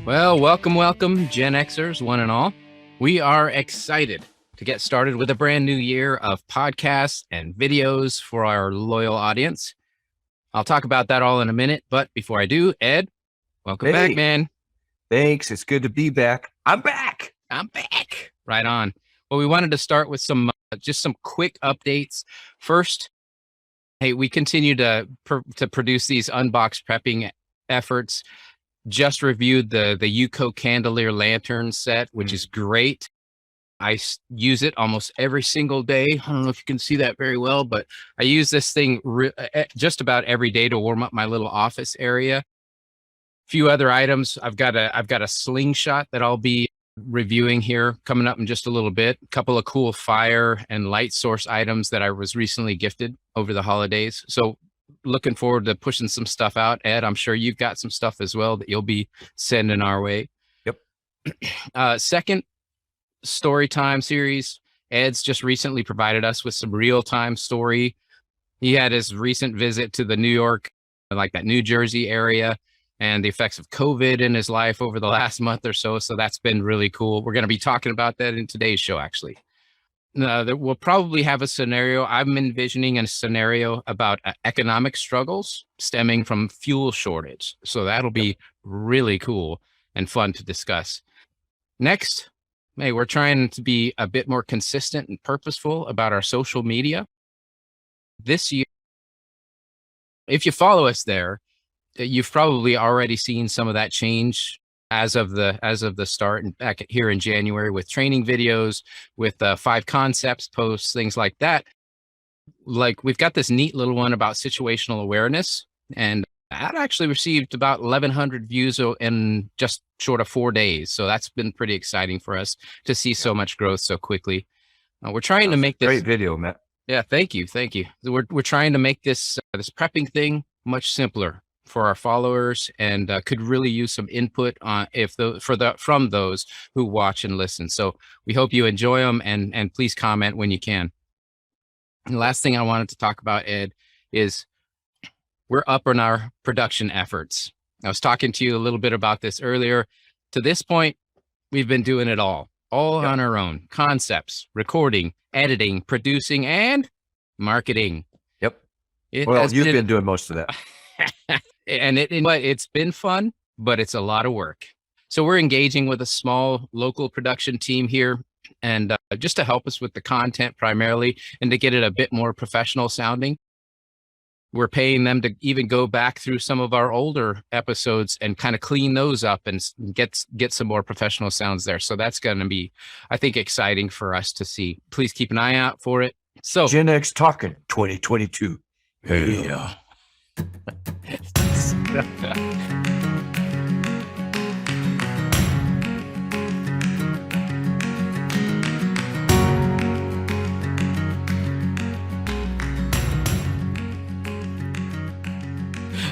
Well, welcome, Gen Xers, one and all. We are excited to get started with a brand new year of podcasts and videos for our loyal audience. I'll talk about that all in a minute, but before I do, Ed, welcome back, man. Thanks. It's good to be back. I'm back. Right on. Well, we wanted to start with some just some quick updates. First, hey, we continue to produce these unbox prepping efforts. Just reviewed the UCO Candelier Lantern set, which is great. I use it almost every single day. I don't know if you can see that very well, but I use this thing just about every day to warm up my little office area. A few other items. I've got a slingshot that I'll be reviewing here coming up in just a little bit. A couple of cool fire and light source items that I was recently gifted over the holidays. So looking forward to pushing some stuff out. Ed, I'm sure you've got some stuff as well that you'll be sending our way. Yep. Second story time series. Ed's just recently provided us with some real-time story. He had his recent visit to the New York, like that New Jersey area, and the effects of COVID in his life over the last month or so. So that's been really cool. We're going to be talking about that in today's show, actually. We'll probably have a scenario. I'm envisioning a scenario about economic struggles stemming from fuel shortage. So that'll be really cool and fun to discuss. Next, hey, we're trying to be a bit more consistent and purposeful about our social media. This year, if you follow us there, you've probably already seen some of that change as of the start and back here in January with training videos, with 5 concepts posts, things like that. Like we've got this neat little one about situational awareness, and that actually received about 1,100 views in just short of 4 days. So that's been pretty exciting for us to see so much growth so quickly. We're trying to make this great video, Matt. Yeah, thank you. We're trying to make this this prepping thing much simpler for our followers, and could really use some input on from those who watch and listen. So we hope you enjoy them, and please comment when you can. And the last thing I wanted to talk about, Ed, is we're up on our production efforts. I was talking to you a little bit about this earlier. To this point, we've been doing it all on our own. Concepts, recording, editing, producing, and marketing. Yep. Well, you've been doing most of that. And it's been fun, but it's a lot of work. So we're engaging with a small local production team here, and just to help us with the content primarily, and to get it a bit more professional sounding. We're paying them to even go back through some of our older episodes and kind of clean those up and get some more professional sounds there. So that's going to be, I think, exciting for us to see. Please keep an eye out for it. So GenXTalkin 2022. Yeah.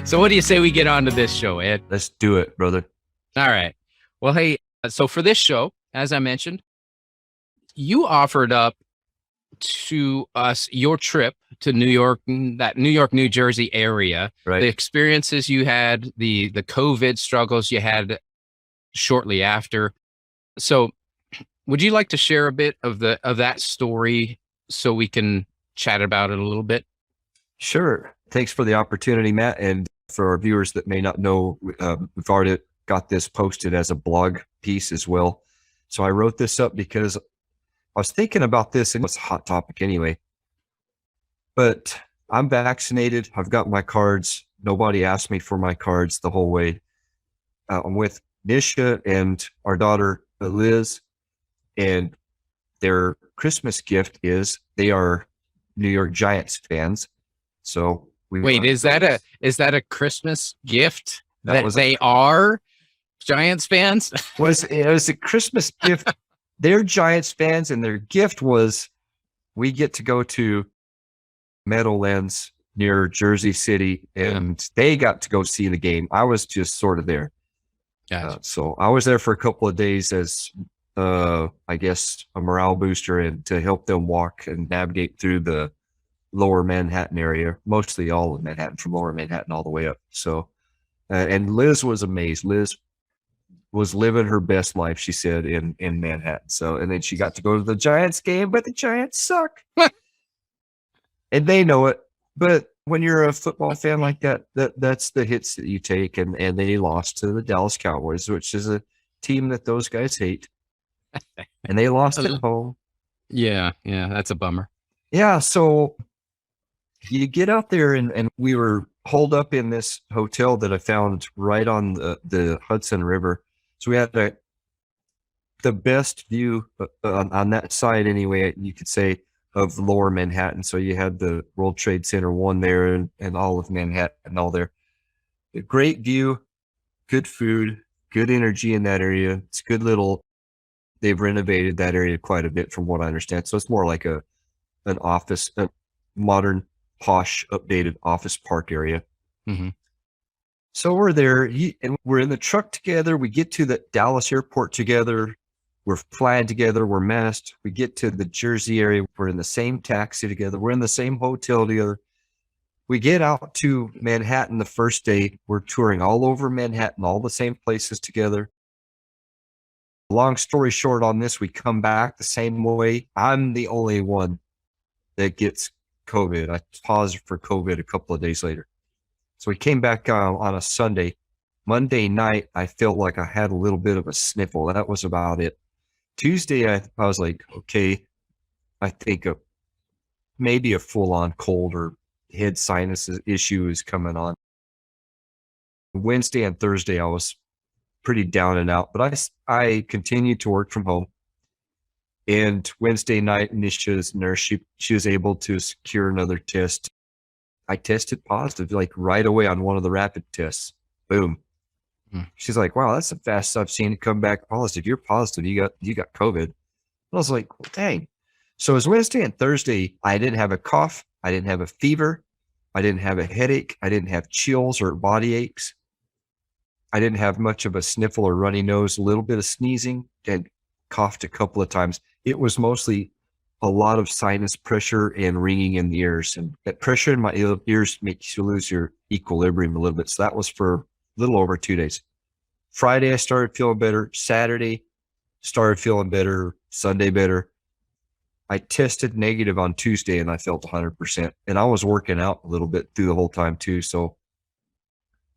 So what do you say we get on to this show, Ed? Let's do it, brother. All right. Well, hey, so for this show, as I mentioned, you offered up to us your trip to New York, that New York, New Jersey area, right? The experiences you had, the COVID struggles you had shortly after. So would you like to share a bit of that story so we can chat about it a little bit? Sure. Thanks for the opportunity, Matt. And for our viewers that may not know, we've already got this posted as a blog piece as well. So I wrote this up because I was thinking about this, and it's a hot topic anyway. But I'm vaccinated. I've got my cards. Nobody asked me for my cards the whole way. I'm with Nisha and our daughter, Liz, and their Christmas gift is they are New York Giants fans. So wait, is that a Christmas gift that they are Giants fans? It was a Christmas gift. They're Giants fans, and their gift was we get to go to Meadowlands near Jersey City, and they got to go see the game. I was just sort of there. Gotcha. So I was there for a couple of days as, I guess, a morale booster and to help them walk and navigate through the lower Manhattan area, mostly all of Manhattan, from lower Manhattan all the way up. So, and Liz was amazed. Liz was living her best life, she said, in Manhattan. So, and then she got to go to the Giants game, but the Giants suck. And they know it. But when you're a football fan like that, that's the hits that you take. And they lost to the Dallas Cowboys, which is a team that those guys hate. And they lost at home. Yeah, that's a bummer. Yeah, so you get out there, and we were holed up in this hotel that I found right on the Hudson River. So we had the best view on that side, anyway, you could say, of lower Manhattan. So you had the World Trade Center 1 there, and all of Manhattan all there. A great view, good food, good energy in that area. It's good little, they've renovated that area quite a bit from what I understand. So it's more like an office, a modern, posh, updated office park area. Mm-hmm. So we're there, and we're in the truck together. We get to the Dallas airport together. We're flying together. We're masked. We get to the Jersey area. We're in the same taxi together. We're in the same hotel together. We get out to Manhattan the first day. We're touring all over Manhattan, all the same places together. Long story short on this, we come back the same way. I'm the only one that gets COVID. I paused for COVID a couple of days later. So we came back on a Sunday. Monday night, I felt like I had a little bit of a sniffle. That was about it. Tuesday, I was like, okay, I think maybe a full-on cold or head sinus issue is coming on. Wednesday and Thursday, I was pretty down and out, but I continued to work from home. And Wednesday night, Nisha's nurse, she was able to secure another test. I tested positive like right away on one of the rapid tests. Boom. She's like, wow, that's the fastest I've seen it come back positive. You're positive. You got COVID. And I was like, well, dang. So it was Wednesday and Thursday. I didn't have a cough. I didn't have a fever. I didn't have a headache. I didn't have chills or body aches. I didn't have much of a sniffle or runny nose, a little bit of sneezing, and coughed a couple of times. It was mostly a lot of sinus pressure and ringing in the ears. And that pressure in my ears makes you lose your equilibrium a little bit. So that was for a little over 2 days. Friday, I started feeling better. Saturday, started feeling better. Sunday, better. I tested negative on Tuesday, and I felt 100%. And I was working out a little bit through the whole time too. So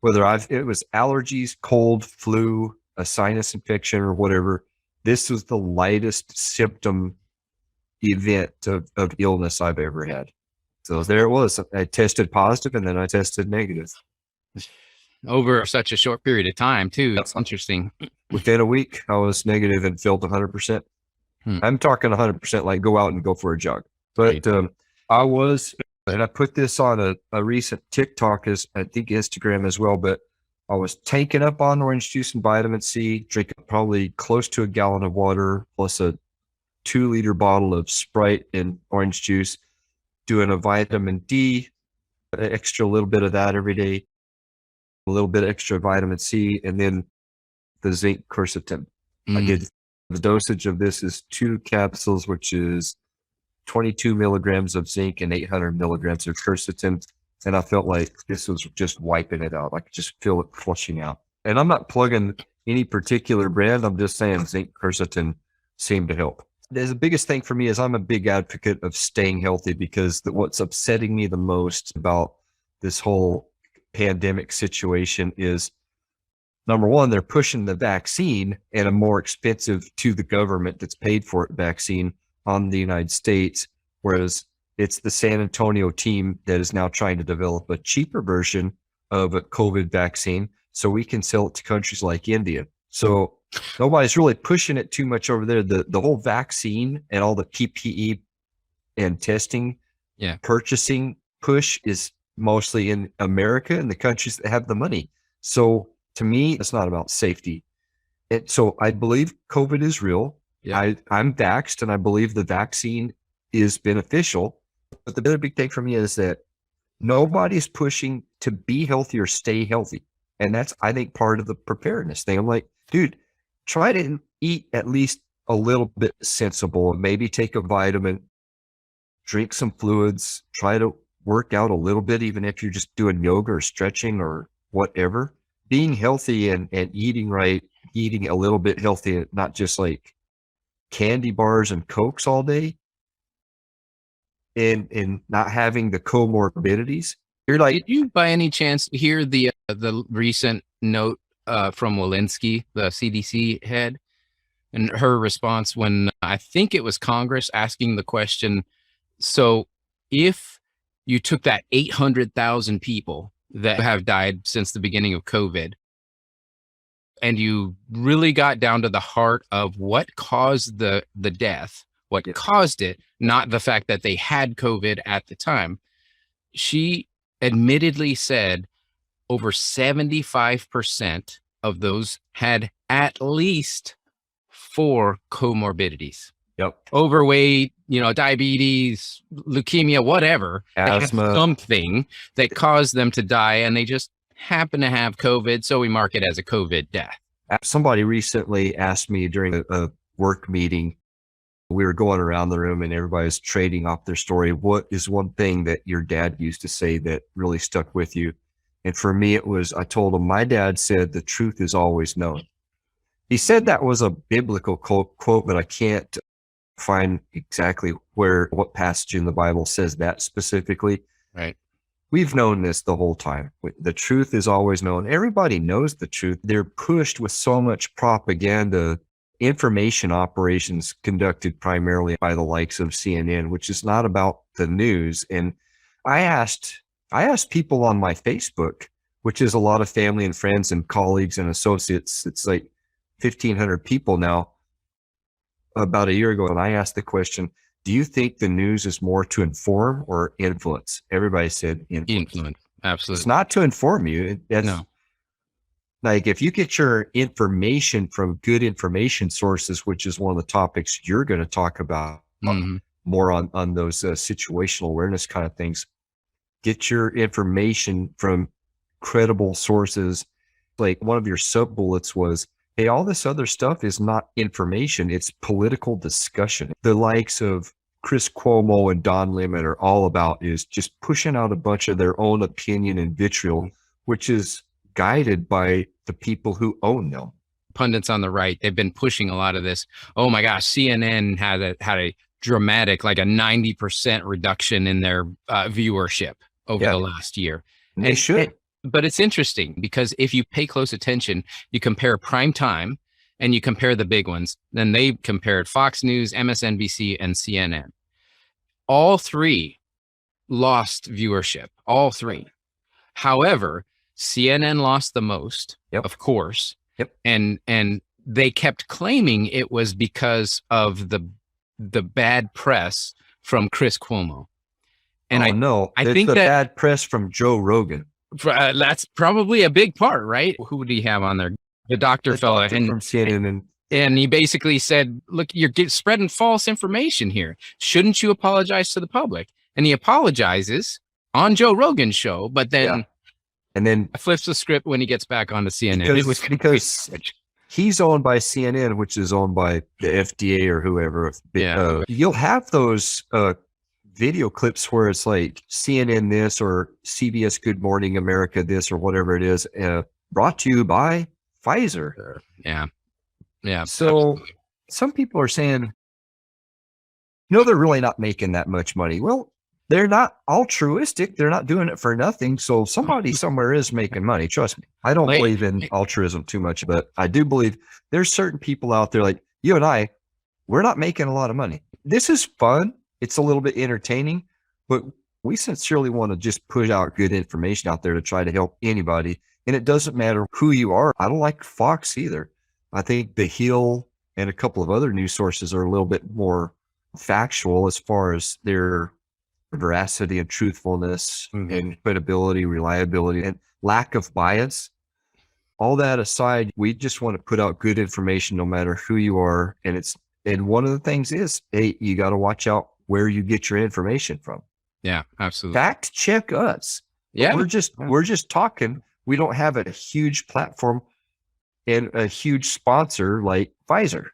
whether it was allergies, cold, flu, a sinus infection, or whatever, this was the lightest symptom event of illness I've ever had. So there it was. I tested positive, and then I tested negative. Over such a short period of time too. It's interesting. Within a week, I was negative and felt 100%. I'm talking 100%, like go out and go for a jog. But I was, and I put this on a recent TikTok, as I think Instagram as well, but I was tanking up on orange juice and vitamin C, drinking probably close to a gallon of water, plus a 2-liter bottle of Sprite and orange juice, doing a vitamin D, an extra little bit of that every day, a little bit extra vitamin C, and then the zinc quercetin. I did the dosage of this is 2 capsules, which is 22 milligrams of zinc and 800 milligrams of quercetin. And I felt like this was just wiping it out. I could just feel it flushing out. And I'm not plugging any particular brand. I'm just saying zinc quercetin seemed to help. The biggest thing for me is I'm a big advocate of staying healthy, because what's upsetting me the most about this whole pandemic situation is, number one, they're pushing the vaccine and a more expensive to the government that's paid for it vaccine on the United States, whereas it's the San Antonio team that is now trying to develop a cheaper version of a COVID vaccine so we can sell it to countries like India. So nobody's really pushing it too much over there. The whole vaccine and all the PPE and testing, purchasing push is mostly in America and the countries that have the money. So to me, it's not about safety. So I believe COVID is real. I'm vaxxed, and I believe the vaccine is beneficial. But the other big thing for me is that nobody's pushing to be healthy or stay healthy. And that's, I think, part of the preparedness thing. I'm like, dude, try to eat at least a little bit sensible, and maybe take a vitamin, drink some fluids, try to work out a little bit, even if you're just doing yoga or stretching or whatever. Being healthy and eating right eating a little bit healthy, not just like candy bars and Cokes all day, and not having the comorbidities, you're like, Did you by any chance hear the recent note from Walensky, the CDC head, and her response when I think it was Congress asking the question, so if you took that 800,000 people that have died since the beginning of COVID, and you really got down to the heart of what caused the death, what caused it, not the fact that they had COVID at the time, she admittedly said over 75% of those had at least 4 comorbidities. yep, Overweight, diabetes, leukemia, whatever. asthma. They had something that caused them to die, and they just happen to have COVID, so we mark it as a COVID death. Somebody recently asked me during a work meeting, we were going around the room and everybody was trading off their story. What is one thing that your dad used to say that really stuck with you? And for me, it was, I told him, my dad said, the truth is always known. He said that was a biblical quote, but I can't find exactly what passage in the Bible says that specifically. Right. We've known this the whole time. The truth is always known. Everybody knows the truth. They're pushed with so much propaganda, information operations conducted primarily by the likes of CNN, which is not about the news. And I asked people on my Facebook, which is a lot of family and friends and colleagues and associates. It's like 1,500 people now, about a year ago. And I asked the question, do you think the news is more to inform or influence? Everybody said influence. Absolutely. It's not to inform you. No. Like if you get your information from good information sources, which is one of the topics you're going to talk about more on those situational awareness kind of things, get your information from credible sources. Like one of your sub bullets was, hey, all this other stuff is not information. It's political discussion. The likes of Chris Cuomo and Don Lemon are all about is just pushing out a bunch of their own opinion and vitriol, which is guided by the people who own them. Pundits on the right, they've been pushing a lot of this. Oh my gosh, CNN had a dramatic, like a 90% reduction in their viewership over the last year. And they should. But it's interesting because if you pay close attention, you compare prime time and you compare the big ones, then they compared Fox News, MSNBC, and CNN. All 3 lost viewership, all 3. However, CNN lost the most, of course. Yep. And they kept claiming it was because of the bad press from Chris Cuomo. And I think the that bad press from Joe Rogan. That's probably a big part, right? Who would he have on there? The doctor fella from CNN, and he basically said, look, you're spreading false information here. Shouldn't you apologize to the public? And he apologizes on Joe Rogan's show, but then and then flips the script when he gets back onto CNN. Because he's owned by CNN, which is owned by the FDA or whoever. You'll have those video clips where it's like CNN this or CBS Good Morning America this or whatever it is, brought to you by Pfizer. Yeah. So some people are saying, they're really not making that much money. Well, they're not altruistic. They're not doing it for nothing. So somebody somewhere is making money. Trust me. I don't believe in altruism too much, but I do believe there's certain people out there like you and I, we're not making a lot of money. This is fun. It's a little bit entertaining, but we sincerely want to just push out good information out there to try to help anybody. And it doesn't matter who you are. I don't like Fox either. I think The Hill and a couple of other news sources are a little bit more factual as far as their veracity and truthfulness and credibility, reliability, and lack of bias. All that aside, we just want to put out good information no matter who you are. And one of the things is, hey, you got to watch out where you get your information from. Yeah, absolutely. Fact check us. Yeah. We're just talking. We don't have a huge platform and a huge sponsor like Pfizer.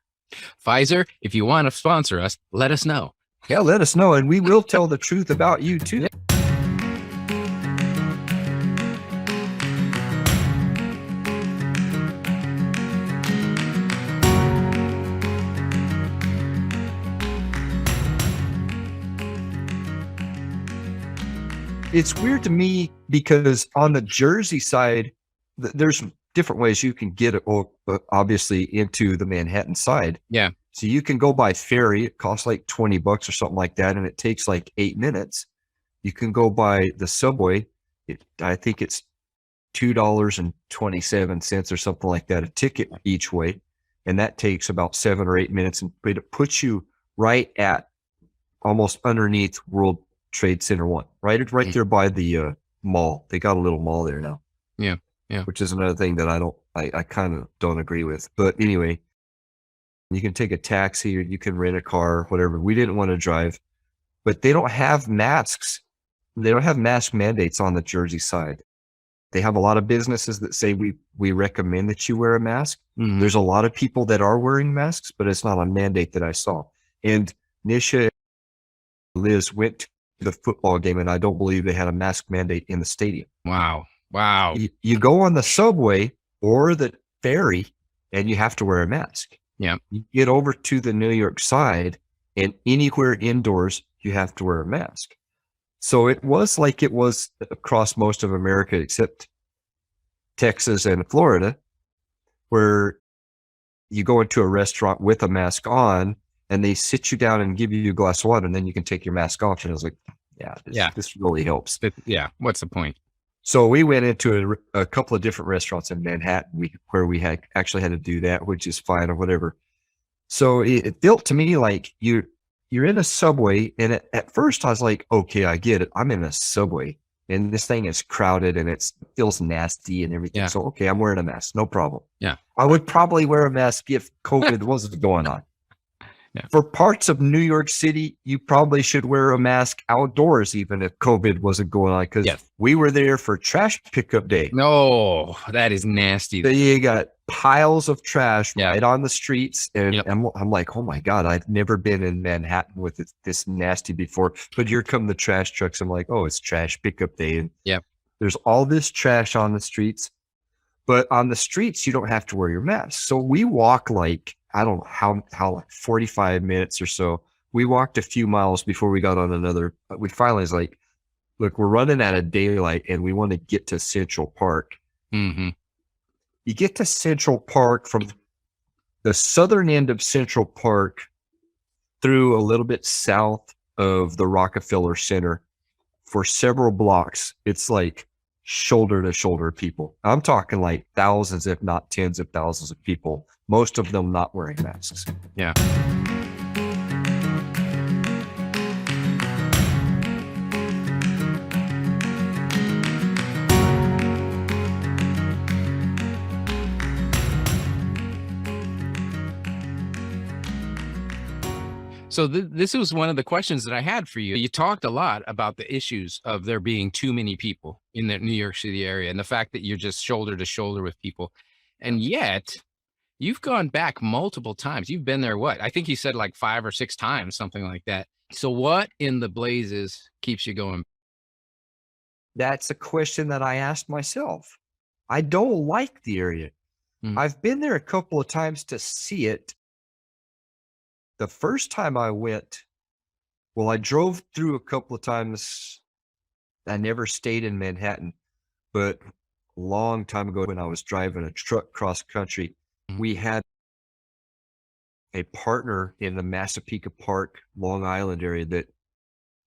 Pfizer, if you want to sponsor us, let us know. Yeah, let us know. And we will tell the truth about you too. Yeah. it's weird to me because on the Jersey side, there's different ways you can get it, obviously, into the Manhattan side. Yeah. So you can go by ferry. It costs like $20 or something like that, and it takes like 8 minutes. You can go by the subway. I think it's $2.27 or something like that, a ticket each way. And that takes about 7 or 8 minutes. But it puts you right at almost underneath World Trade Center 1, right there by the mall. They got a little mall there now. Yeah. Yeah. Which is another thing that I kind of don't agree with. But anyway, you can take a taxi or you can rent a car, whatever. We didn't want to drive, but they don't have masks. They don't have mask mandates on the Jersey side. They have a lot of businesses that say we recommend that you wear a mask. Mhm. There's a lot of people that are wearing masks, but it's not a mandate that I saw. And Nisha and Liz went to the football game, and I don't believe they had a mask mandate in the stadium. Wow. You go on the subway or the ferry, and you have to wear a mask. Yeah. You get over to the New York side, and anywhere indoors, you have to wear a mask. So it was like it was across most of America, except Texas and Florida, where you go into a restaurant with a mask on, and they sit you down and give you a glass of water, and then you can take your mask off. And I was like, this really helps. Yeah. What's the point? So we went into a couple of different restaurants in Manhattan where we had actually had to do that, which is fine or whatever. So it felt to me like you're in a subway, and at first I was like, okay, I get it. I'm in a subway, and this thing is crowded, and it feels nasty and everything. Yeah. So, okay, I'm wearing a mask. No problem. Yeah. I would probably wear a mask if COVID wasn't going on. Yeah. For parts of New York City, you probably should wear a mask outdoors, even if COVID wasn't going on, because we were there for trash pickup day. No, that is nasty. So you got piles of trash Yeah. right on the streets. And I'm like, oh my God, I've never been in Manhattan with this nasty before. But here come the trash trucks. I'm like, oh, it's trash pickup day. And there's all this trash on the streets. But on the streets, you don't have to wear your mask. So we walk like, I don't know how like 45 minutes or so. We walked a few miles before we got on another. We finally was like, look, we're running out of daylight and we want to get to Central Park. Mm-hmm. You get to Central Park from the southern end of Central Park through a little bit south of the Rockefeller Center for several blocks. It's like shoulder to shoulder people. I'm talking like thousands, if not tens of thousands of people, most of them not wearing masks. Yeah. So this was one of the questions that I had for you. You talked a lot about the issues of there being too many people in the New York City area and the fact that you're just shoulder to shoulder with people. And yet you've gone back multiple times. You've been there, what? I think you said like 5 or 6 times, something like that. So what in the blazes keeps you going? That's a question that I asked myself. I don't like the area. I've been there a couple of times to see it. The first time I went, well, I drove through a couple of times. I never stayed in Manhattan, but a long time ago when I was driving a truck cross country, we had a partner in the Massapequa Park, Long Island area that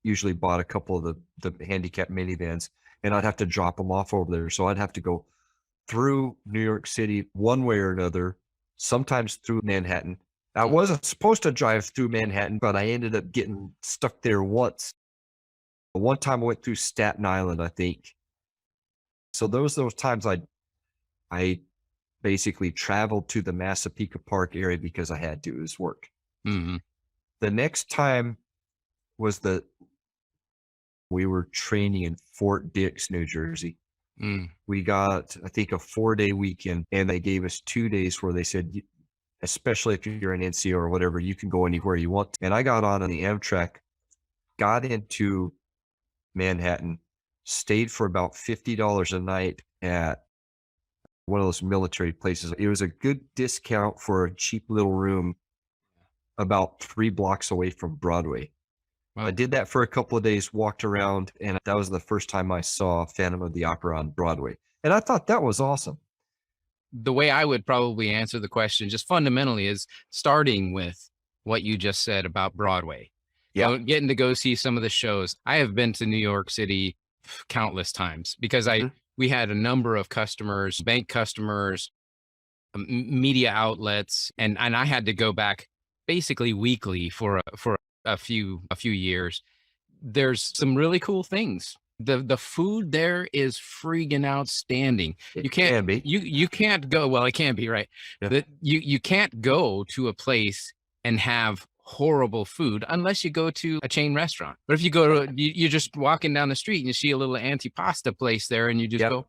usually bought a couple of the handicapped minivans, and I'd have to drop them off over there. So I'd have to go through New York City one way or another, sometimes through Manhattan. I wasn't supposed to drive through Manhattan, but I ended up getting stuck there once. One time I went through Staten Island, I think. So those times I basically traveled to the Massapequa Park area because I had to. It was work. Mm-hmm. The next time was we were training in Fort Dix, New Jersey. We got, I think, a 4-day weekend, and they gave us 2 days where they said, especially if you're an NCO or whatever, you can go anywhere you want. And I got on the Amtrak, got into Manhattan, stayed for about $50 a night at one of those military places. It was a good discount for a cheap little room about 3 blocks away from Broadway. I did that for a couple of days, walked around, and that was the first time I saw Phantom of the Opera on Broadway. And I thought that was awesome. The way I would probably answer the question just fundamentally is starting with what you just said about Broadway. Yeah. Getting to go see some of the shows. I have been to New York City countless times because we had a number of customers, bank customers, media outlets, and I had to go back basically weekly for a few years. There's some really cool things. The food there is freaking outstanding. It can be. You can't go, well, it can be, right? Yeah. You can't go to a place and have horrible food unless you go to a chain restaurant. But if you go to you're just walking down the street and you see a little antipasta place there and you just go,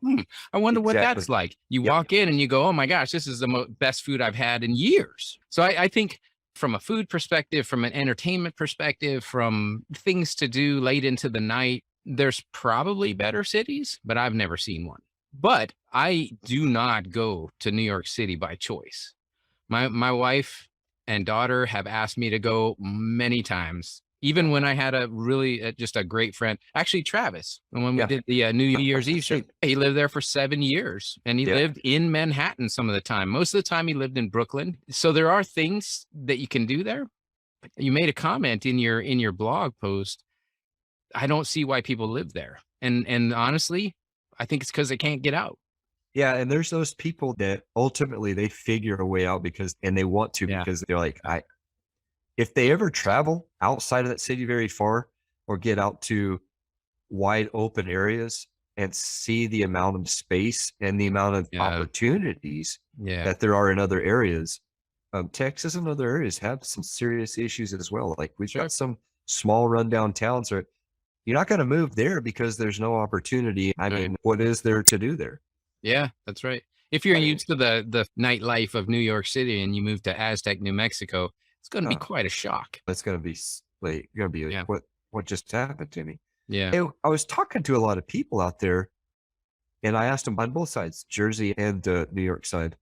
I wonder what that's like. You walk in and you go, oh my gosh, this is the best food I've had in years. So I think from a food perspective, from an entertainment perspective, from things to do late into the night, there's probably better cities, but I've never seen one. But I do not go to New York City by choice. My wife and daughter have asked me to go many times, even when I had a really just a great friend, actually Travis. And when we did the New Year's Eve show, he lived there for 7 years, and he lived in Manhattan some of the time. Most of the time he lived in Brooklyn. So there are things that you can do there. You made a comment in your blog post. I don't see why people live there. And honestly, I think it's because they can't get out. Yeah, and there's those people that ultimately they figure a way out and they want to because they're like, if they ever travel outside of that city very far or get out to wide open areas and see the amount of space and the amount of opportunities that there are in other areas, Texas and other areas have some serious issues as well. Like we've got some small rundown towns, or you're not going to move there because there's no opportunity. I mean, what is there to do there? Yeah, that's right. If you're used to the nightlife of New York City and you move to Aztec, New Mexico, it's going to be quite a shock. It's going to be like, what just happened to me? Yeah. I was talking to a lot of people out there, and I asked them on both sides, Jersey and New York side.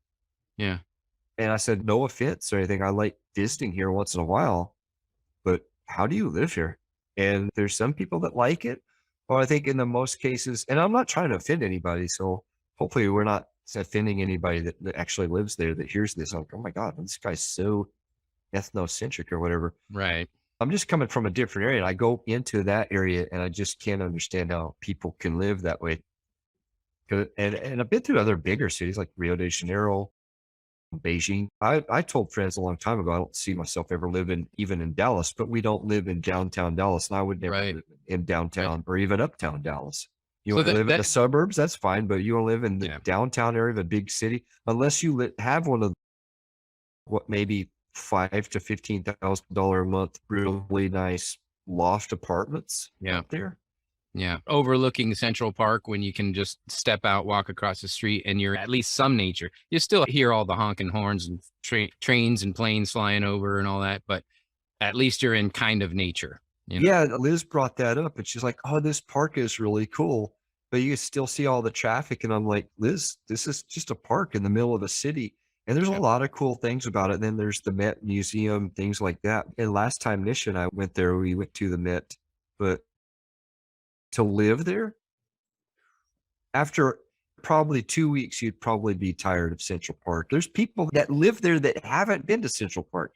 Yeah. And I said, no offense or anything. I like visiting here once in a while, but how do you live here? And there's some people that like it. Well, I think in the most cases, and I'm not trying to offend anybody, so hopefully we're not offending anybody that actually lives there that hears this. I'm like, oh my God, this guy's so ethnocentric or whatever. Right. I'm just coming from a different area, and I go into that area and I just can't understand how people can live that way. And I've been to other bigger cities like Rio de Janeiro, Beijing. I told friends a long time ago, I don't see myself ever living even in Dallas, but we don't live in downtown Dallas. And I would never live in downtown or even uptown Dallas. You want to live in the suburbs, that's fine, but you want to live in the downtown area of a big city, unless you have one of maybe $5,000 to $15,000 a month, really nice loft apartments out there. Yeah. Overlooking Central Park when you can just step out, walk across the street, and you're at least some nature. You still hear all the honking horns and trains and planes flying over and all that, but at least you're in kind of nature. You know? Yeah. Liz brought that up and she's like, oh, this park is really cool, but you still see all the traffic. And I'm like, Liz, this is just a park in the middle of a city. And there's a lot of cool things about it. And then there's the Met Museum, things like that. And last time Nish and I went there, we went to the Met, but to live there, after probably 2 weeks, you'd probably be tired of Central Park. There's people that live there that haven't been to Central Park.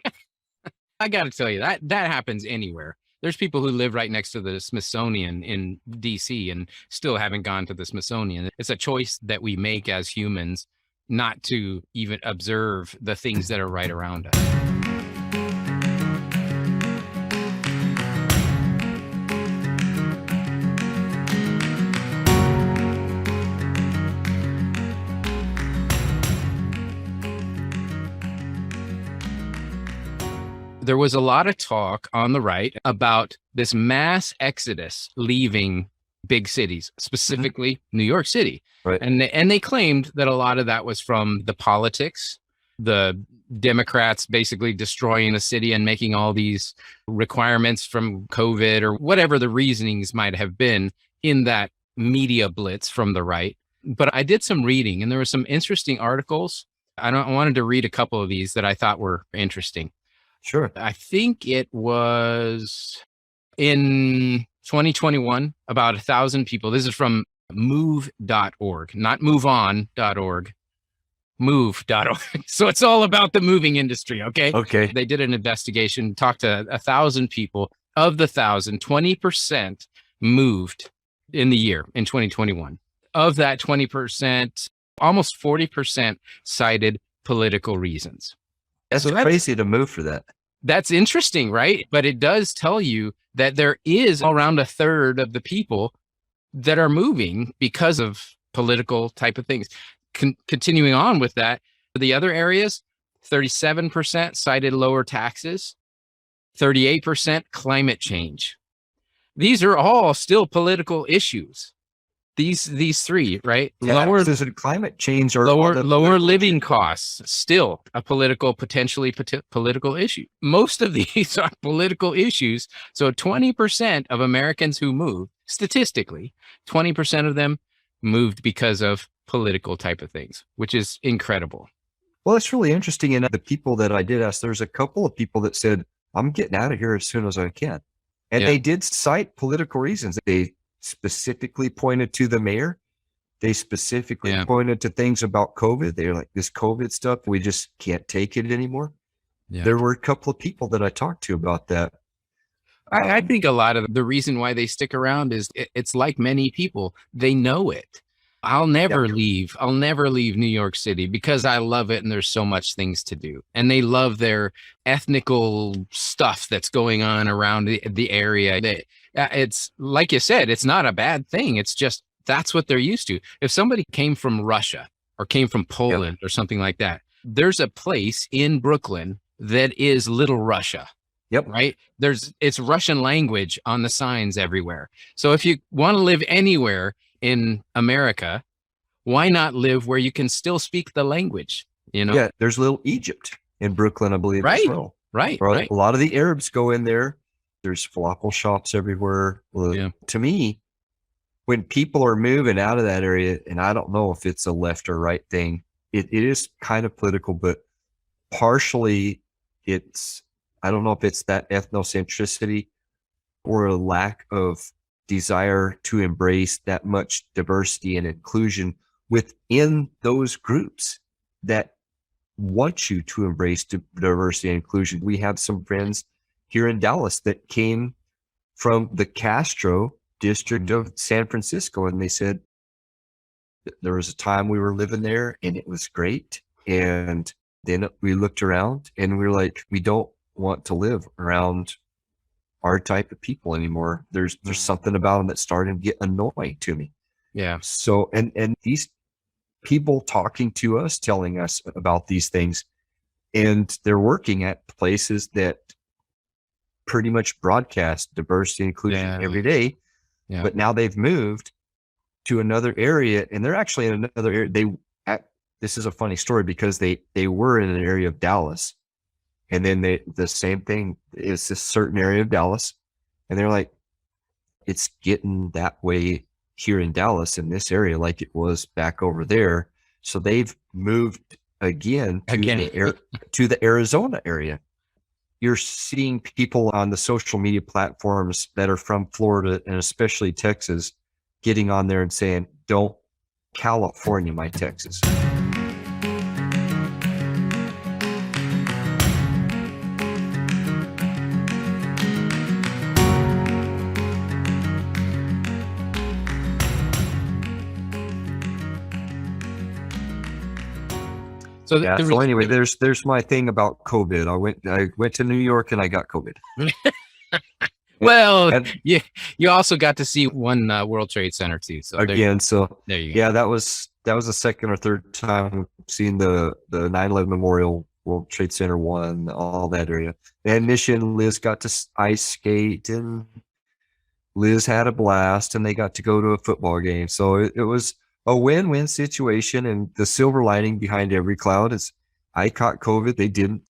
I got to tell you, that happens anywhere. There's people who live right next to the Smithsonian in DC and still haven't gone to the Smithsonian. It's a choice that we make as humans not to even observe the things that are right around us. There was a lot of talk on the right about this mass exodus leaving big cities, specifically New York City. Right. And they claimed that a lot of that was from the politics, the Democrats basically destroying the city and making all these requirements from COVID or whatever the reasonings might have been in that media blitz from the right. But I did some reading and there were some interesting articles. I wanted to read a couple of these that I thought were interesting. Sure. I think it was In 2021, about 1,000 people. This is from move.org, not moveon.org, move.org. So it's all about the moving industry. Okay. Okay. They did an investigation, talked to 1,000 people. Of the 1,000, 20% moved in the year in 2021. Of that 20%, almost 40% cited political reasons. That's crazy to move for that. That's interesting, right? But it does tell you that there is around a third of the people that are moving because of political type of things. Continuing on with that, the other areas, 37% cited lower taxes, 38% climate change. These are all still political issues. These three, right? Taxes and climate change are lower living costs, still a potentially political issue. Most of these are political issues. So 20% of Americans who move, statistically, 20% of them moved because of political type of things, which is incredible. Well, it's really interesting. And the people that I did ask, there's a couple of people that said, I'm getting out of here as soon as I can. And they did cite political reasons. They specifically pointed to the mayor. They specifically pointed to things about COVID. They're like, this COVID stuff, we just can't take it anymore. There were a couple of people that I talked to about that. I think a lot of the reason why they stick around is it's like many people, they know it. I'll never leave. I'll never leave New York City because I love it and there's so much things to do. And they love their ethnical stuff that's going on around the area. It's like you said, it's not a bad thing. It's just that's what they're used to. If somebody came from Russia or came from Poland or something like that, there's a place in Brooklyn that is Little Russia. Yep. Right. It's Russian language on the signs everywhere. So if you want to live anywhere in America, why not live where you can still speak the language? You know? Yeah. There's Little Egypt in Brooklyn, I believe. Right. As well. Right. A lot of the Arabs go in there. There's falafel shops everywhere. To me, when people are moving out of that area, and I don't know if it's a left or right thing, it is kind of political, but partially I don't know if it's that ethnocentricity or a lack of desire to embrace that much diversity and inclusion within those groups that want you to embrace diversity and inclusion. We have some friends here in Dallas that came from the Castro district of San Francisco, and they said there was a time we were living there and it was great. And then we looked around and we were like, we don't want to live around our type of people anymore. There's something about them that started to get annoying to me. Yeah. So, and these people talking to us, telling us about these things, and they're working at places that pretty much broadcast diversity and inclusion every day. Yeah. But now they've moved to another area, and they're actually in another area. This is a funny story because they were in an area of Dallas, and then the same thing is this certain area of Dallas, and they're like, it's getting that way here in Dallas in this area like it was back over there. So they've moved again. To the Arizona area. You're seeing people on the social media platforms that are from Florida and especially Texas getting on there and saying, don't California my Texas. So anyway, there's my thing about COVID. I went to New York and I got COVID. Well, you also got to see one World Trade Center too. So there you go. That was the second or third time seeing the 9/11 Memorial, World Trade Center 1, all that area. And Mission, Liz got to ice skate, and Liz had a blast, and they got to go to a football game. So it was a win-win situation, and the silver lining behind every cloud is I caught COVID. They didn't.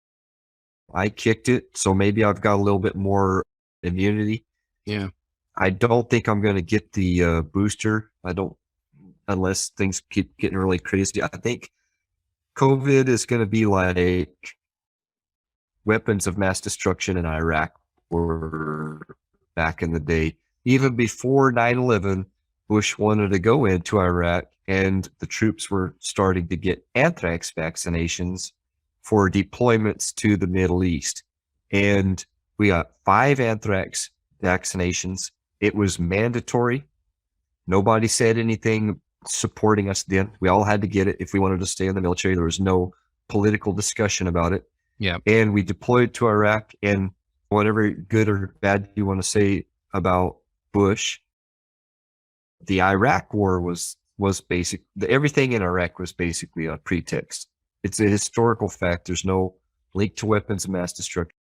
I kicked it, so maybe I've got a little bit more immunity. Yeah. I don't think I'm going to get the booster. I don't, unless things keep getting really crazy. I think COVID is going to be like weapons of mass destruction in Iraq, or back in the day. Even before 9/11, Bush wanted to go into Iraq, and the troops were starting to get anthrax vaccinations for deployments to the Middle East. And we got 5 anthrax vaccinations. It was mandatory. Nobody said anything supporting us then. We all had to get it if we wanted to stay in the military. There was no political discussion about it. Yeah. And we deployed to Iraq, and whatever good or bad you want to say about Bush, the Iraq war was basic. Everything in Iraq was basically a pretext. It's a historical fact. There's no link to weapons of mass destruction.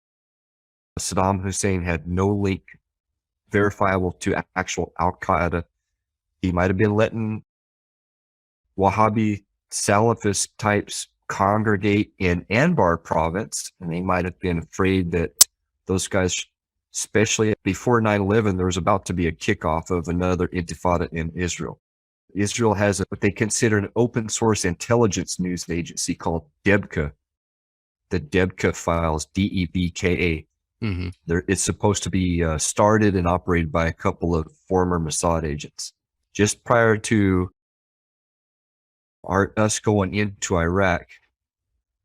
Saddam Hussein had no link verifiable to actual Al-Qaeda. He might have been letting Wahhabi Salafist types congregate in Anbar province, and they might have been afraid that those guys, especially before 9/11, there was about to be a kickoff of another intifada in Israel. Israel has what they consider an open source intelligence news agency called Debka. The Debka files, Debka. Mm-hmm. It's supposed to be started and operated by a couple of former Mossad agents. Just prior to us going into Iraq,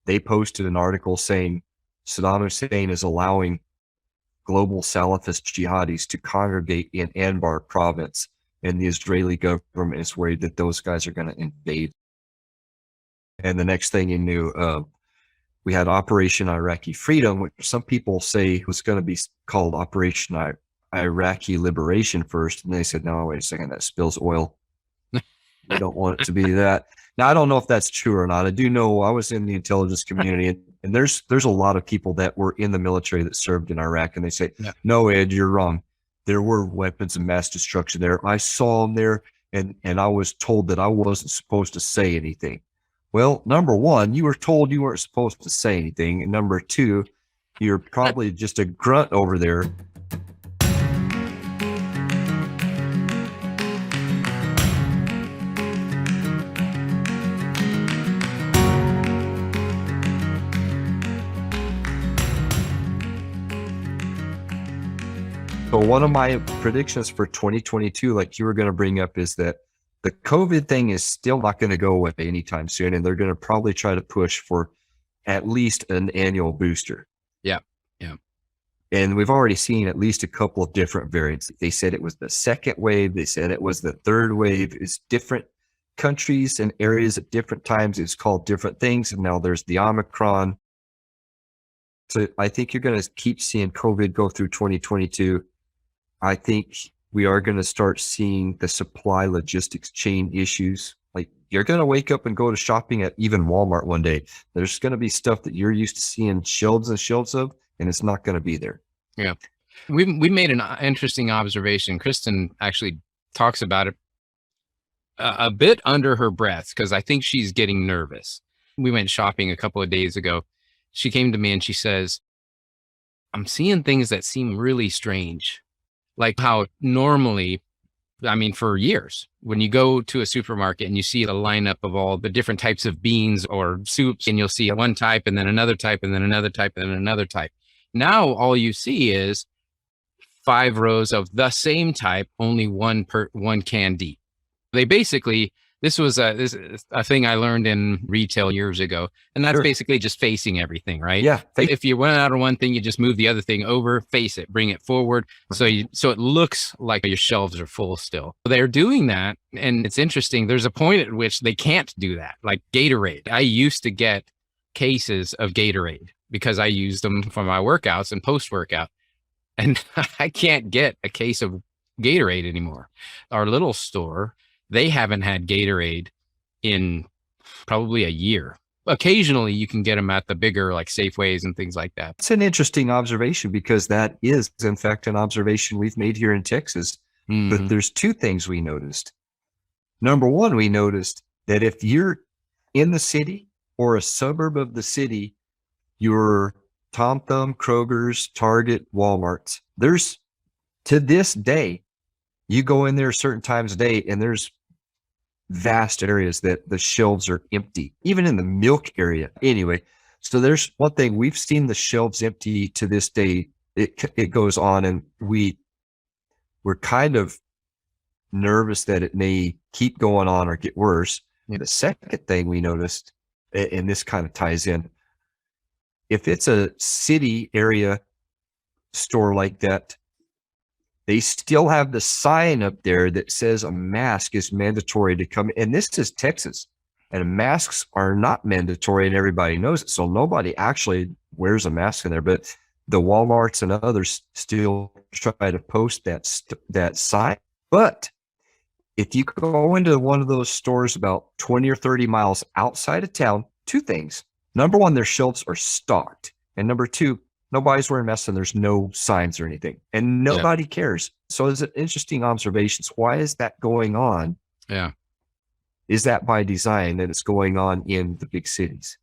they posted an article saying Saddam Hussein is allowing global Salafist jihadis to congregate in Anbar province, and the Israeli government is worried that those guys are going to invade. And the next thing you knew, we had Operation Iraqi Freedom, which some people say was going to be called Operation Iraqi Liberation first. And they said, no, wait a second, that spills oil. We don't want it to be that. Now, I don't know if that's true or not. I do know I was in the intelligence community, and there's a lot of people that were in the military that served in Iraq, and they say, no, Ed, you're wrong. There were weapons of mass destruction there. I saw them there, and I was told that I wasn't supposed to say anything. Well, number one, you were told you weren't supposed to say anything. And number two, you're probably just a grunt over there. So one of my predictions for 2022, like you were going to bring up, is that the COVID thing is still not going to go away anytime soon, and they're going to probably try to push for at least an annual booster. Yeah. And we've already seen at least a couple of different variants. They said it was the second wave. They said it was the third wave. It's different countries and areas at different times. It's called different things. And now there's the Omicron. So I think you're going to keep seeing COVID go through 2022. I think we are going to start seeing the supply logistics chain issues. Like, you're going to wake up and go to shopping at even Walmart one day. There's going to be stuff that you're used to seeing shelves and shelves of, and it's not going to be there. Yeah. We made an interesting observation. Kristen actually talks about it a bit under her breath, because I think she's getting nervous. We went shopping a couple of days ago. She came to me and she says, I'm seeing things that seem really strange. Like how normally, I mean, for years, when you go to a supermarket and you see the lineup of all the different types of beans or soups, and you'll see one type and then another type and then another type and then another type. Now, all you see is 5 rows of the same type, only one can deep. They basically, this is a thing I learned in retail years ago. And that's basically just facing everything, right? Yeah. If you went out of one thing, you just move the other thing over, face it, bring it forward. So it looks like your shelves are full still. They're doing that. And it's interesting. There's a point at which they can't do that. Like Gatorade. I used to get cases of Gatorade because I used them for my workouts and post-workout. And I can't get a case of Gatorade anymore. Our little store, they haven't had Gatorade in probably a year. Occasionally you can get them at the bigger like Safeways and things like that. It's an interesting observation, because that is in fact an observation we've made here in Texas. But there's 2 things we noticed. Number one, we noticed that if you're in the city or a suburb of the city, your Tom Thumb, Kroger's, Target, Walmart's, there's, to this day, you go in there certain times a day and there's vast areas that the shelves are empty, even in the milk area. Anyway, so there's one thing, we've seen the shelves empty to this day. It goes on, and we we're kind of nervous that it may keep going on or get worse. And the second thing we noticed, and this kind of ties in, if it's a city area store like that, they still have the sign up there that says a mask is mandatory to come. And this is Texas, and masks are not mandatory, and everybody knows it. So nobody actually wears a mask in there, but the Walmarts and others still try to post that sign. But if you go into one of those stores about 20 or 30 miles outside of town, two things. Number one, their shelves are stocked. And number two, nobody's wearing masks and there's no signs or anything. And nobody cares. So it's an interesting observations. Why is that going on? Yeah. Is that by design that it's going on in the big cities?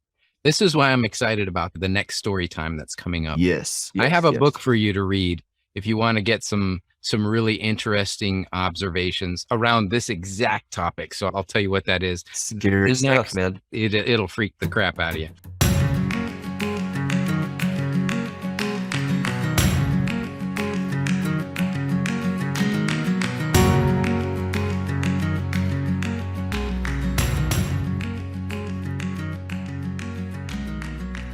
This is why I'm excited about the next story time that's coming up. Yes. I have a book for you to read if you want to get some really interesting observations around this exact topic. So I'll tell you what that is. Scary stuff, man. It'll freak the crap out of you.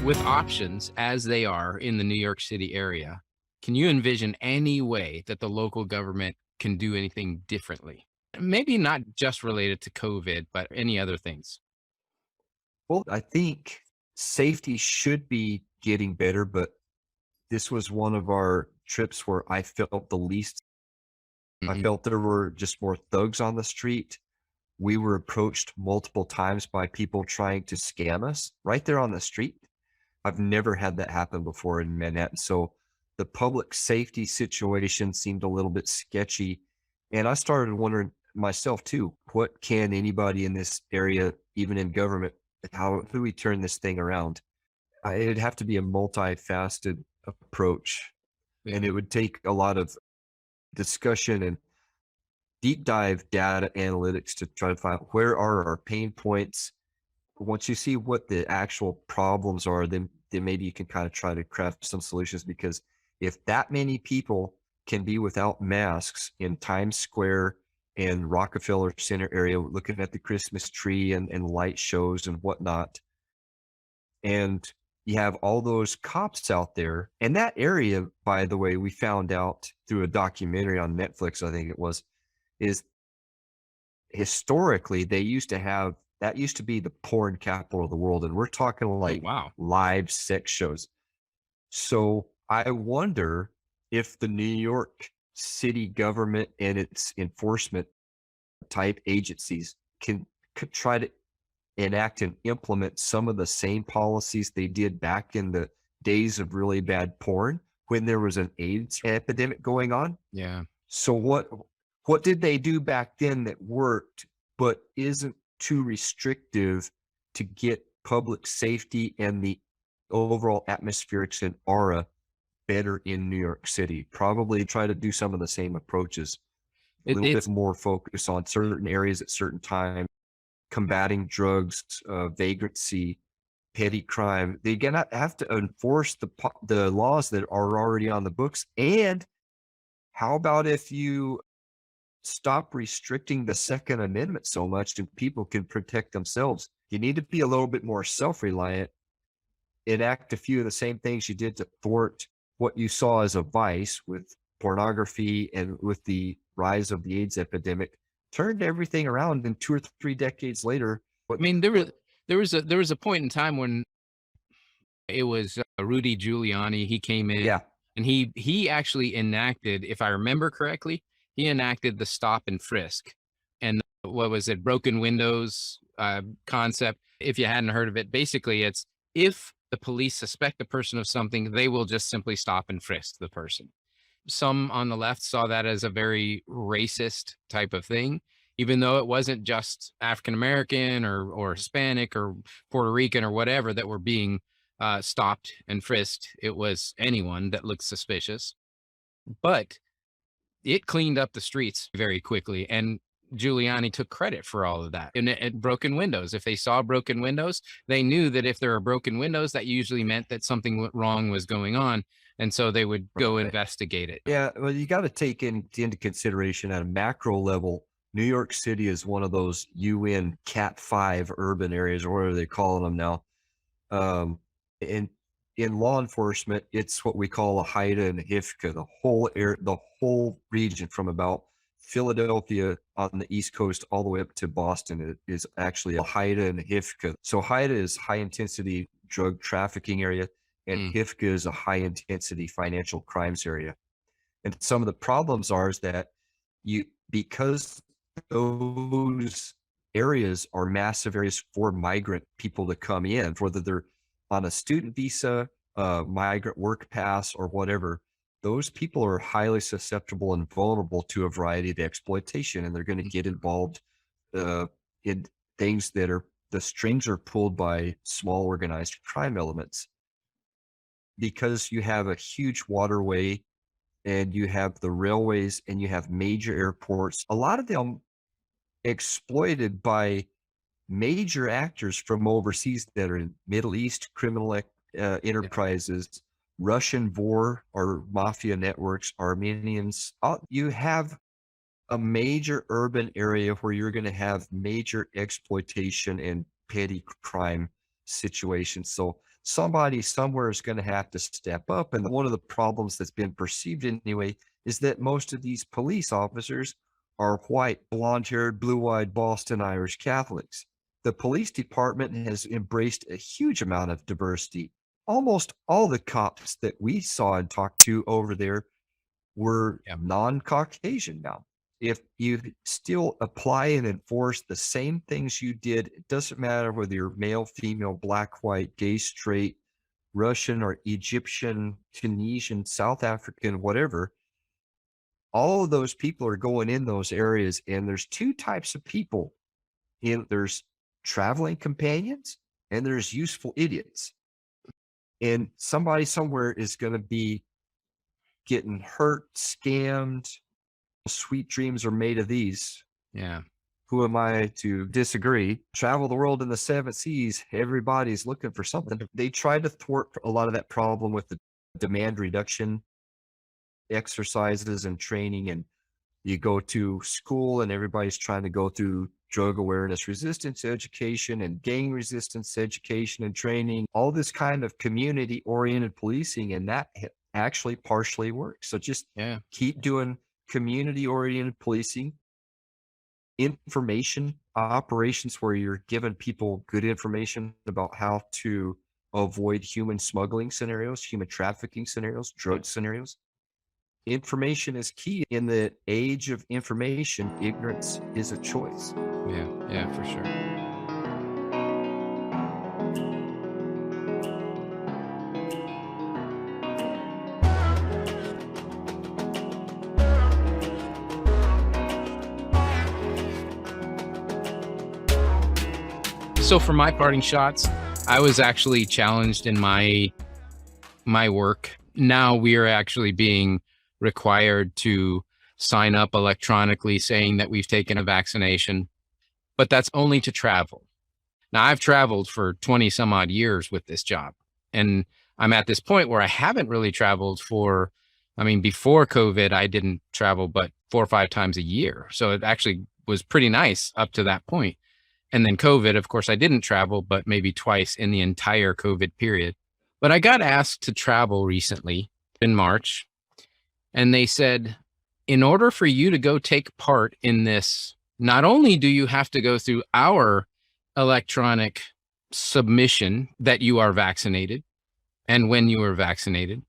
With options as they are in the New York City area, can you envision any way that the local government can do anything differently? Maybe not just related to COVID, but any other things. Well, I think safety should be getting better, but this was one of our trips where I felt the least. I felt there were just more thugs on the street. We were approached multiple times by people trying to scam us right there on the street. I've never had that happen before in Manhattan. So the public safety situation seemed a little bit sketchy. And I started wondering myself too, what can anybody in this area, even in government, how do we turn this thing around? It'd have to be a multifaceted approach. And it would take a lot of discussion and deep dive data analytics to try to find where are our pain points. Once you see what the actual problems are, then maybe you can kind of try to craft some solutions, because if that many people can be without masks in Times Square and Rockefeller Center area, looking at the Christmas tree and light shows and whatnot, and you have all those cops out there, and that area, by the way, we found out through a documentary on Netflix, I think it was, is historically they used to have, that used to be the porn capital of the world. And we're talking like live sex shows. So I wonder if the New York City government and its enforcement type agencies could try to enact and implement some of the same policies they did back in the days of really bad porn when there was an AIDS epidemic going on. Yeah. So what did they do back then that worked, but isn't too restrictive to get public safety and the overall atmospherics and aura better in New York City? Probably try to do some of the same approaches. A little bit more focus on certain areas at certain times, combating drugs, vagrancy, petty crime. They're gonna have to enforce the laws that are already on the books. And how about if you stop restricting the Second Amendment so much and people can protect themselves? You need to be a little bit more self-reliant, enact a few of the same things you did to thwart what you saw as a vice with pornography and with the rise of the AIDS epidemic. Turned everything around, and 2 or 3 decades later. I mean, there was a point in time when it was Rudy Giuliani. He came in, and he actually enacted, if I remember correctly, he enacted the stop and frisk. And what was it? Broken windows concept. If you hadn't heard of it, basically it's if the police suspect the person of something, they will just simply stop and frisk the person. Some on the left saw that as a very racist type of thing, even though it wasn't just African-American or Hispanic or Puerto Rican or whatever that were being stopped and frisked. It was anyone that looked suspicious. But it cleaned up the streets very quickly. And Giuliani took credit for all of that. And broken windows. If they saw broken windows, they knew that if there are broken windows, that usually meant that something wrong was going on. And so they would go investigate it. Yeah, well, you got to take into consideration at a macro level, New York City is one of those UN Cat 5 urban areas, or whatever they're calling them now. In law enforcement, it's what we call a Haida and a Hifka. The whole region from about Philadelphia on the East Coast all the way up to Boston is actually a Haida and a Hifka. So Haida is high intensity drug trafficking area, and Hifka is a high intensity financial crimes area. And some of the problems is that because those areas are massive areas for migrant people to come in, whether they're on a student visa, migrant work pass, or whatever, those people are highly susceptible and vulnerable to a variety of exploitation, and they're going to get involved in things that are, the strings are pulled by small organized crime elements. Because you have a huge waterway and you have the railways and you have major airports, a lot of them exploited by major actors from overseas that are in Middle East criminal enterprises, Russian Vor or mafia networks, Armenians. You have a major urban area where you're going to have major exploitation and petty crime situations. So somebody somewhere is going to have to step up. And one of the problems that's been perceived anyway is that most of these police officers are white, blonde-haired, blue-eyed Boston Irish Catholics. The police department has embraced a huge amount of diversity. Almost all the cops that we saw and talked to over there were non-Caucasian now. If you still apply and enforce the same things you did, it doesn't matter whether you're male, female, black, white, gay, straight, Russian or Egyptian, Tunisian, South African, whatever, all of those people are going in those areas. And there's two types of people. There's traveling companions and there's useful idiots. And somebody somewhere is going to be getting hurt, scammed. Sweet dreams are made of these. Yeah. Who am I to disagree? Travel the world in the 7 seas. Everybody's looking for something. They try to thwart a lot of that problem with the demand reduction exercises and training. And you go to school and everybody's trying to go through drug awareness resistance education and gang resistance education and training, all this kind of community oriented policing. And that actually partially works. So just keep doing community oriented policing, information operations where you're giving people good information about how to avoid human smuggling scenarios, human trafficking scenarios, drug scenarios. Information is key. In the age of information, ignorance is a choice. Yeah, for sure. So for my parting shots, I was actually challenged in my work. Now we are actually being required to sign up electronically saying that we've taken a vaccination, but that's only to travel. Now I've traveled for 20 some odd years with this job, and I'm at this point where I haven't really traveled before COVID, I didn't travel but 4 or 5 times a year. So it actually was pretty nice up to that point. And then COVID, of course, I didn't travel, but maybe twice in the entire COVID period. But I got asked to travel recently in March, and they said, in order for you to go take part in this, not only do you have to go through our electronic submission that you are vaccinated and when you are vaccinated,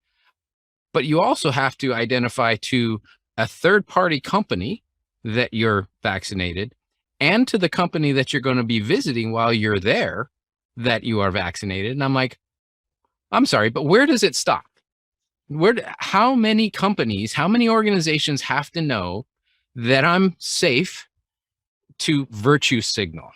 but you also have to identify to a third-party company that you're vaccinated and to the company that you're going to be visiting while you're there that you are vaccinated. And I'm like, I'm sorry, but where does it stop? How many companies, how many organizations have to know that I'm safe to virtue signal?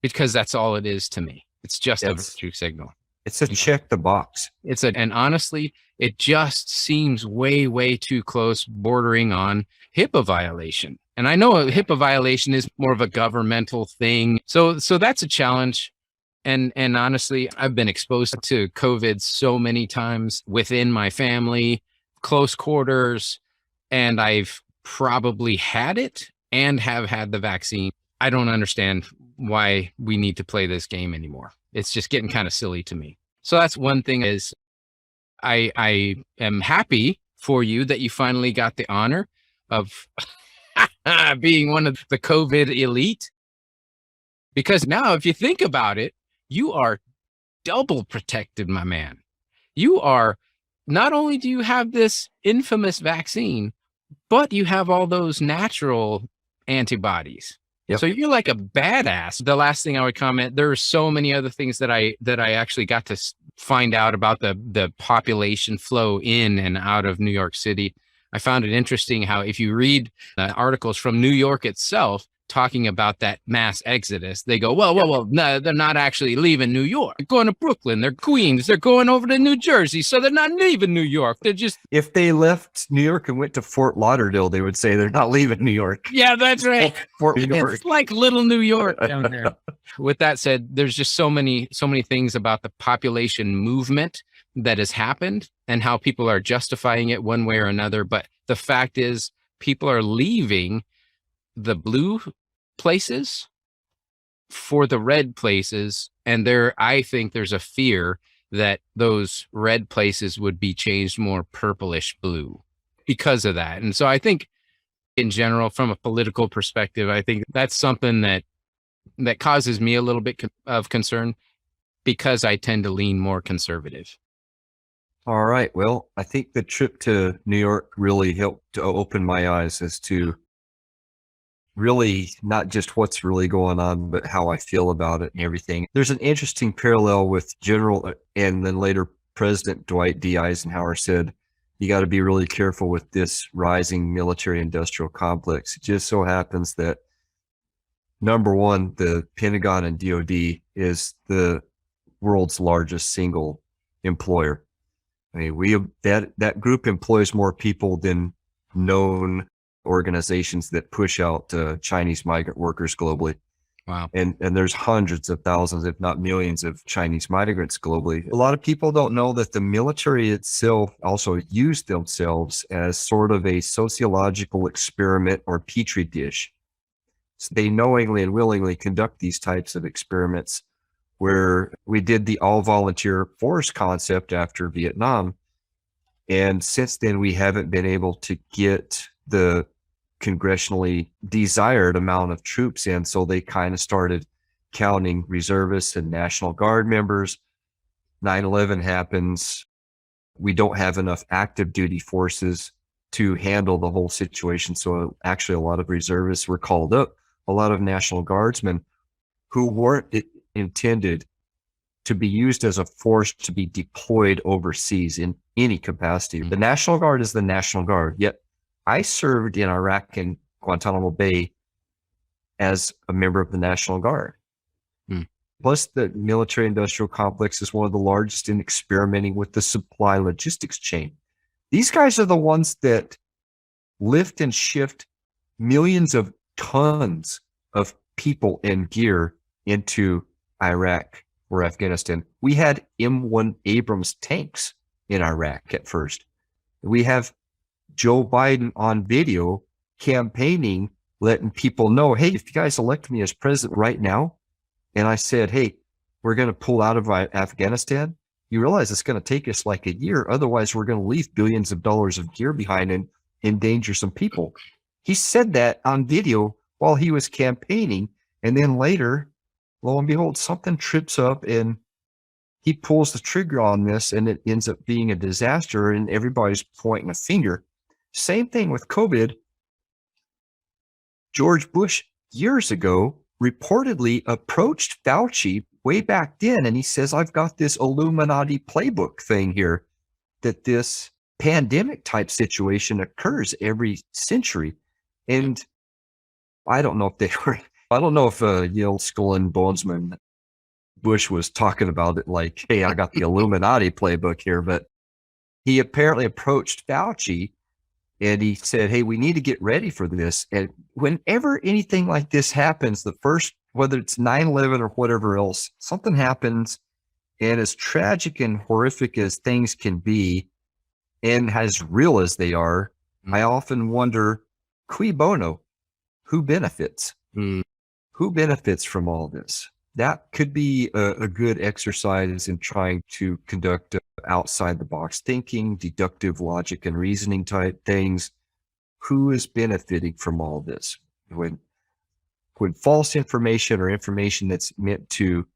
Because that's all it is to me. It's just a virtue signal. It's a check the box. And honestly, it just seems way, way too close, bordering on HIPAA violation. And I know a HIPAA violation is more of a governmental thing. So that's a challenge. And honestly, I've been exposed to COVID so many times within my family, close quarters, and I've probably had it and have had the vaccine. I don't understand why we need to play this game anymore. It's just getting kind of silly to me. So that's one thing is I am happy for you that you finally got the honor of being one of the COVID elite. Because now, if you think about it, you are double protected, my man. You are, not only do you have this infamous vaccine, but you have all those natural antibodies. Yep. So you're like a badass. The last thing I would comment, there are so many other things that I actually got to find out about the population flow in and out of New York City. I found it interesting how if you read articles from New York itself talking about that mass exodus, they go, well, no, they're not actually leaving New York. They're going to Brooklyn, they're Queens, they're going over to New Jersey. So they're not leaving New York. They're just... If they left New York and went to Fort Lauderdale, they would say they're not leaving New York. Yeah, that's right. Fort York. It's like little New York down there. With that said, there's just so many things about the population movement that has happened and how people are justifying it one way or another. But the fact is, people are leaving the blue places for the red places. And I think there's a fear that those red places would be changed more purplish blue because of that. And so I think in general, from a political perspective, I think that's something that causes me a little bit of concern because I tend to lean more conservative. All right. Well, I think the trip to New York really helped to open my eyes as to really not just what's really going on, but how I feel about it and everything. There's an interesting parallel with General and then later President Dwight D. Eisenhower said, you got to be really careful with this rising military industrial complex. It just so happens that number one, the Pentagon and DoD is the world's largest single employer. I mean, that group employs more people than known organizations that push out Chinese migrant workers globally. Wow. And there's hundreds of thousands, if not millions, of Chinese migrants globally. A lot of people don't know that the military itself also used themselves as sort of a sociological experiment or petri dish. So they knowingly and willingly conduct these types of experiments where we did the all-volunteer force concept after Vietnam. And since then, we haven't been able to get the congressionally desired amount of troops in. So they kind of started counting reservists and National Guard members. 9/11 happens. We don't have enough active duty forces to handle the whole situation. So actually a lot of reservists were called up, a lot of National Guardsmen who weren't intended to be used as a force to be deployed overseas in any capacity. The National Guard is the National Guard, yet I served in Iraq and Guantanamo Bay as a member of the National Guard. Plus, the military industrial complex is one of the largest in experimenting with the supply logistics chain. These guys are the ones that lift and shift millions of tons of people and gear into Iraq or Afghanistan. We had M1 Abrams tanks in Iraq at first. We have Joe Biden on video campaigning, letting people know, hey, if you guys elect me as president right now, and I said, hey, we're going to pull out of Afghanistan, you realize it's going to take us like a year. Otherwise, we're going to leave billions of dollars of gear behind and endanger some people. He said that on video while he was campaigning. And then later, lo and behold, something trips up and he pulls the trigger on this and it ends up being a disaster and everybody's pointing a finger. Same thing with COVID. George Bush years ago reportedly approached Fauci way back then. And he says, I've got this Illuminati playbook thing here, that this pandemic type situation occurs every century. And I don't know if they were, I don't know if Yale Skull and Bonesman Bush was talking about it like, hey, I got the Illuminati playbook here. But he apparently approached Fauci and he said, hey, we need to get ready for this. And whenever anything like this happens, the first, whether it's 9/11 or whatever else, something happens, and as tragic and horrific as things can be, and as real as they are, I often wonder, cui bono, who benefits? Who benefits from all this? That could be a good exercise in trying to conduct outside the box thinking, deductive logic and reasoning type things. Who is benefiting from all this? When false information or information that's meant to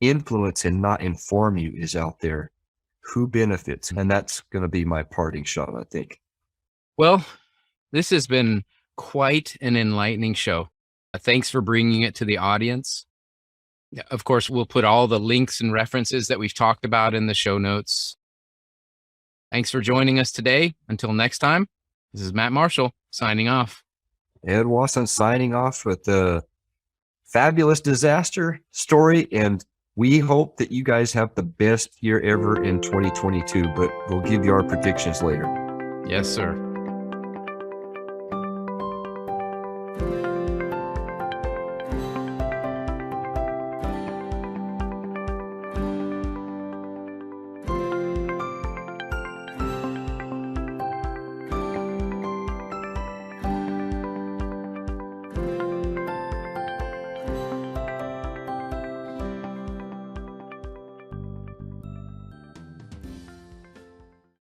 influence and not inform you is out there, who benefits? And that's going to be my parting shot, I think. Well, this has been quite an enlightening show. Thanks for bringing it to the audience. Of course, we'll put all the links and references that we've talked about in the show notes. Thanks for joining us today. Until next time, this is Matt Marshall signing off. Ed Wasson signing off with the fabulous disaster story. And we hope that you guys have the best year ever in 2022, but we'll give you our predictions later. Yes, sir.